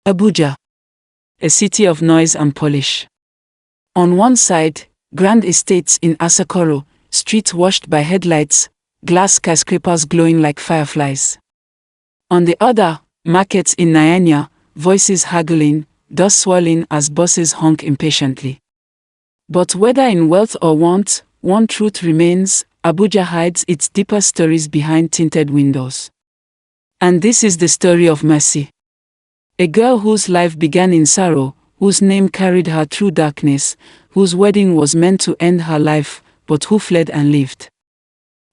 Abuja, a city of noise and polish. On one side, grand estates in Asokoro, streets washed by headlights, glass skyscrapers glowing like fireflies. On the other, markets in Nigerian, voices haggling, dust swirling as buses honk impatiently. But whether in wealth or want, one truth remains: Abuja hides its deeper stories behind tinted windows. And this is the story of Mercy. A girl whose life began in sorrow, whose name carried her through darkness, whose wedding was meant to end her life, but who fled and lived.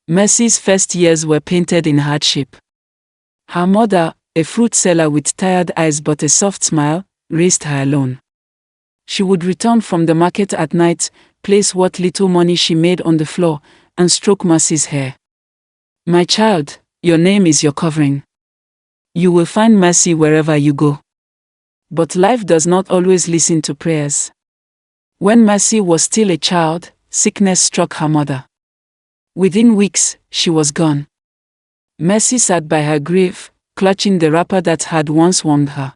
Mercy's first years were painted in hardship. Her mother, a fruit seller with tired eyes but a soft smile, raised her alone. She would return from the market at night, place what little money she made on the floor, and stroke Mercy's hair. "My child, your name is your covering. You will find mercy wherever you go." But life does not always listen to prayers. When Mercy was still a child, sickness struck her mother. Within weeks, she was gone. Mercy sat by her grave, clutching the wrapper that had once warmed her.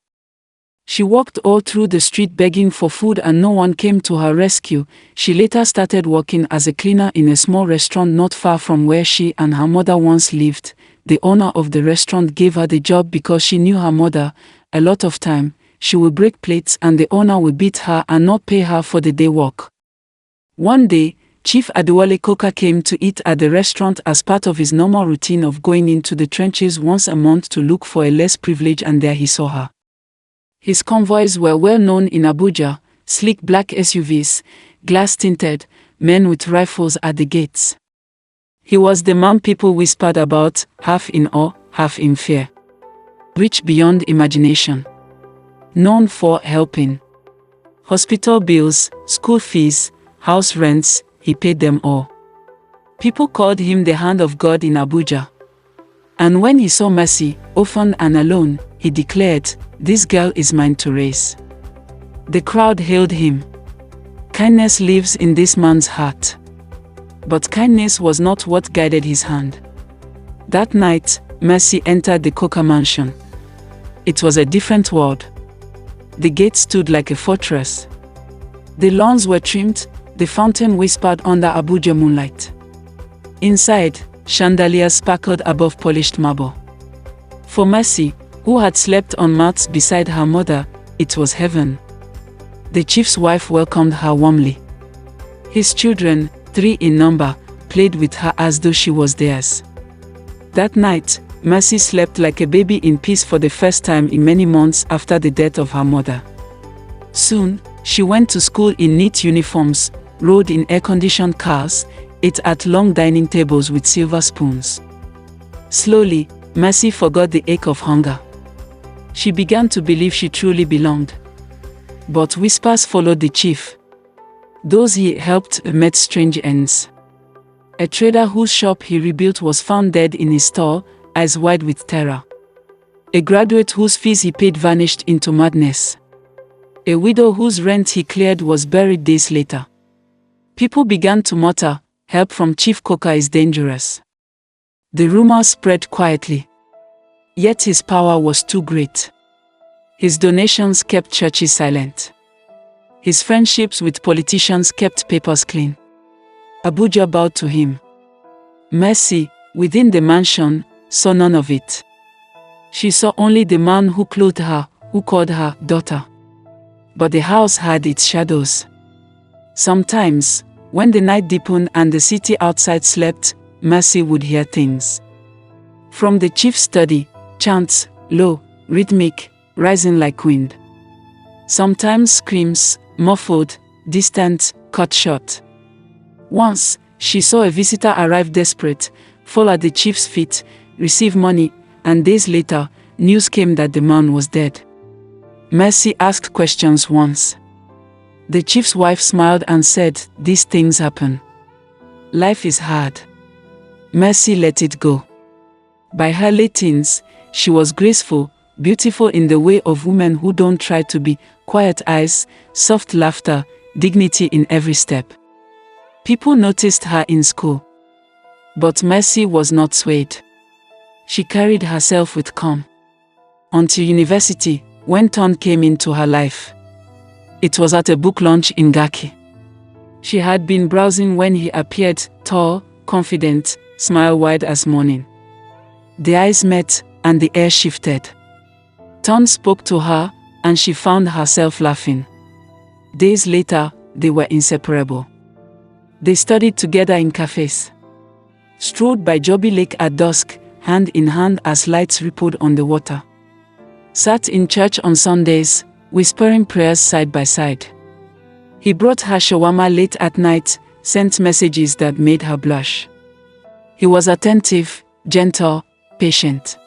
She walked all through the street begging for food and no one came to her rescue. She later started working as a cleaner in a small restaurant not far from where she and her mother once lived. The owner of the restaurant gave her the job because she knew her mother. A lot of time, she would break plates and the owner would beat her and not pay her for the day work. One day, Chief Adewale Coker came to eat at the restaurant as part of his normal routine of going into the trenches once a month to look for a less privileged, and there he saw her. His convoys were well known in Abuja: sleek black SUVs, glass-tinted, men with rifles at the gates. He was the man people whispered about, half in awe, half in fear. Rich beyond imagination. Known for helping. Hospital bills, school fees, house rents, he paid them all. People called him the hand of God in Abuja. And when he saw Mercy, orphaned and alone, he declared, "This girl is mine to raise." The crowd hailed him. Kindness lives in this man's heart. But kindness was not what guided his hand. That night, Mercy entered the Coker mansion. It was a different world. The gate stood like a fortress. The lawns were trimmed, the fountain whispered under Abuja moonlight. Inside, chandeliers sparkled above polished marble. For Mercy, who had slept on mats beside her mother, it was heaven. The chief's wife welcomed her warmly. His children, 3 in number, played with her as though she was theirs. That night, Mercy slept like a baby in peace for the first time in many months after the death of her mother. Soon, she went to school in neat uniforms, rode in air-conditioned cars, ate at long dining tables with silver spoons. Slowly, Mercy forgot the ache of hunger. She began to believe she truly belonged. But whispers followed the chief. Those he helped met strange ends. A trader whose shop he rebuilt was found dead in his stall, eyes wide with terror. A graduate whose fees he paid vanished into madness. A widow whose rent he cleared was buried days later. People began to mutter, "Help from Chief Coker is dangerous." The rumor spread quietly. Yet his power was too great. His donations kept churches silent. His friendships with politicians kept papers clean. Abuja bowed to him. Mercy, within the mansion, saw none of it. She saw only the man who clothed her, who called her daughter. But the house had its shadows. Sometimes, when the night deepened and the city outside slept, Mercy would hear things. From the chief's study, chants, low, rhythmic, rising like wind. Sometimes screams, muffled, distant, cut short. Once, she saw a visitor arrive desperate, fall at the chief's feet, receive money, and days later, news came that the man was dead. Mercy asked questions once. The chief's wife smiled and said, "These things happen. Life is hard." Mercy let it go. By her late teens, she was graceful, beautiful in the way of women who don't try to be, quiet eyes, soft laughter, dignity in every step. People noticed her in school. But Mercy was not swayed. She carried herself with calm. Until university, when Ton came into her life. It was at a book launch in Gaki. She had been browsing when he appeared, tall, confident, smile wide as morning. The eyes met, and the air shifted. Ton spoke to her, and she found herself laughing. Days later, they were inseparable. They studied together in cafes, strolled by Joby Lake at dusk, hand in hand as lights rippled on the water, sat in church on Sundays, whispering prayers side by side. He brought her shawarma late at night, sent messages that made her blush. He was attentive, gentle, patient.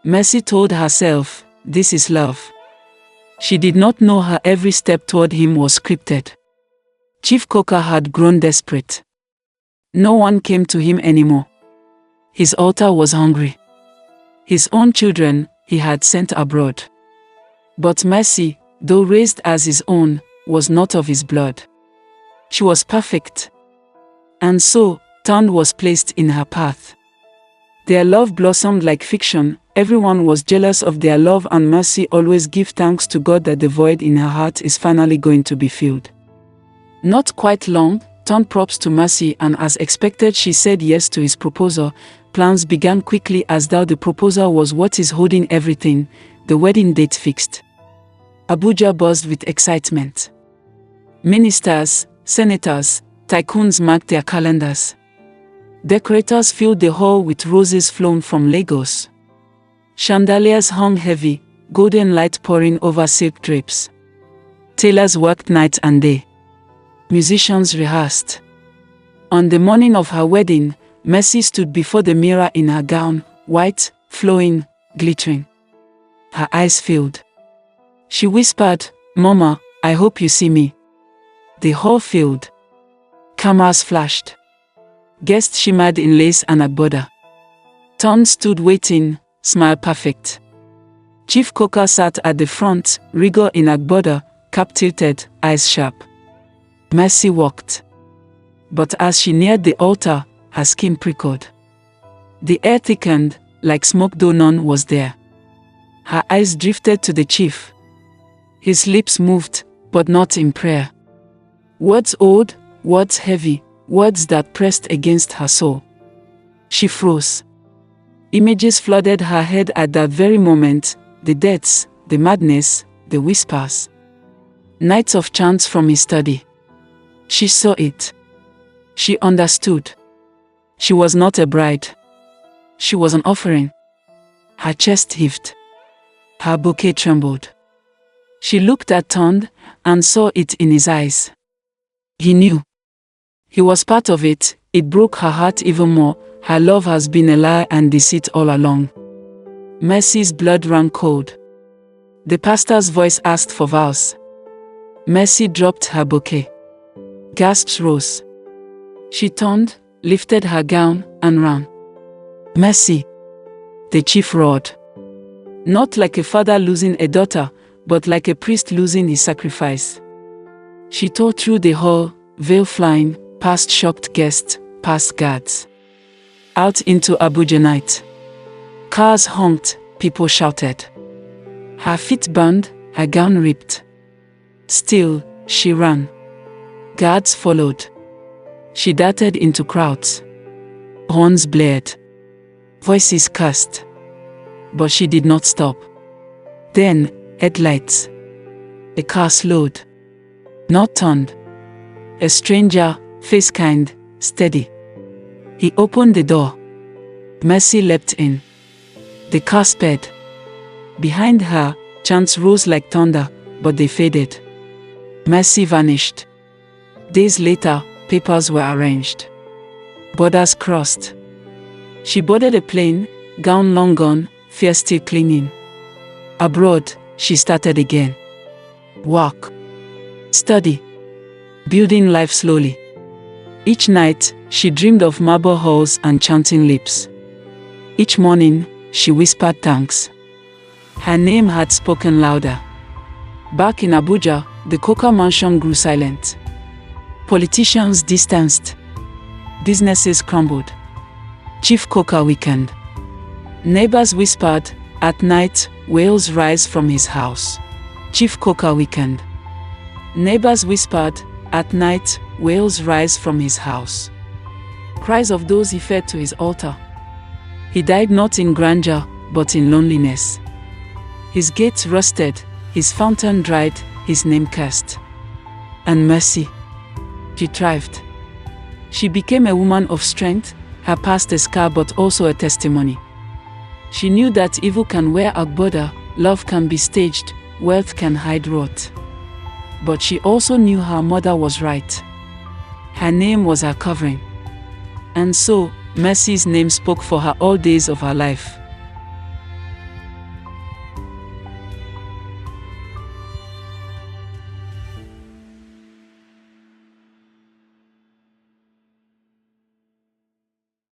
Mercy told herself, this is love. She did not know her every step toward him was scripted. Chief Coker had grown desperate. No one came to him anymore. His altar was hungry. His own children he had sent abroad. But Mercy, though raised as his own, was not of his blood. She was perfect. And so, Ton was placed in her path. Their love blossomed like fiction. Everyone was jealous of their love, and Mercy always gave thanks to God that the void in her heart is finally going to be filled. Not quite long, Ton proposed to Mercy, and as expected she said yes to his proposal. Plans began quickly as though the proposal was what is holding everything, the wedding date fixed. Abuja buzzed with excitement. Ministers, senators, tycoons marked their calendars. Decorators filled the hall with roses flown from Lagos. Chandeliers hung heavy, golden light pouring over silk drapes. Tailors worked night and day. Musicians rehearsed. On the morning of her wedding, Mercy stood before the mirror in her gown, white, flowing, glittering. Her eyes filled. She whispered, "Mama, I hope you see me." The hall filled. Cameras flashed. Guests shimmered in lace and agbada. Ton stood waiting, smile perfect. Chief Coker sat at the front, regal in agbada, cap tilted, eyes sharp. Mercy walked. But as she neared the altar, her skin prickled. The air thickened, like smoke, though none was there. Her eyes drifted to the chief. His lips moved, but not in prayer. Words old, words heavy, words that pressed against her soul. She froze. Images flooded her head at that very moment, the deaths, the madness, the whispers. Nights of chants from his study. She saw it. She understood. She was not a bride. She was an offering. Her chest heaved. Her bouquet trembled. She looked at Ton and saw it in his eyes. He knew. He was part of it. It broke her heart even more. Her love has been a lie and deceit all along. Mercy's blood ran cold. The pastor's voice asked for vows. Mercy dropped her bouquet. Gasps rose. She turned, lifted her gown, and ran. "Mercy!" the chief roared. Not like a father losing a daughter, but like a priest losing his sacrifice. She tore through the hall, veil flying, past shocked guests, past guards. Out into Abuja night. Cars honked, people shouted. Her feet burned, her gown ripped. Still, she ran. Guards followed. She darted into crowds. Horns blared. Voices cursed. But she did not stop. Then, headlights. A car slowed. Not turned. A stranger, face kind, steady. He opened the door. Mercy leapt in. The car sped. Behind her, chants rose like thunder, but they faded. Mercy vanished. Days later, papers were arranged. Borders crossed. She boarded a plane, gown long gone, fear still clinging. Abroad, she started again. Work. Study. Building life slowly. Each night, she dreamed of marble halls and chanting lips. Each morning, she whispered thanks. Her name had spoken louder. Back in Abuja, the Coker mansion grew silent. Politicians distanced. Businesses crumbled. Chief Coker weakened. Neighbors whispered, at night, wails rise from his house. Chief Coca weekend. Neighbors whispered, at night, wails rise from his house. Cries of those he fed to his altar. He died not in grandeur, but in loneliness. His gates rusted, his fountain dried, his name cursed. And mercy. She thrived. She became a woman of strength, her past a scar but also a testimony. She knew that evil can wear agbada, love can be staged, wealth can hide wrath. But she also knew her mother was right. Her name was her covering. And so, Mercy's name spoke for her all days of her life.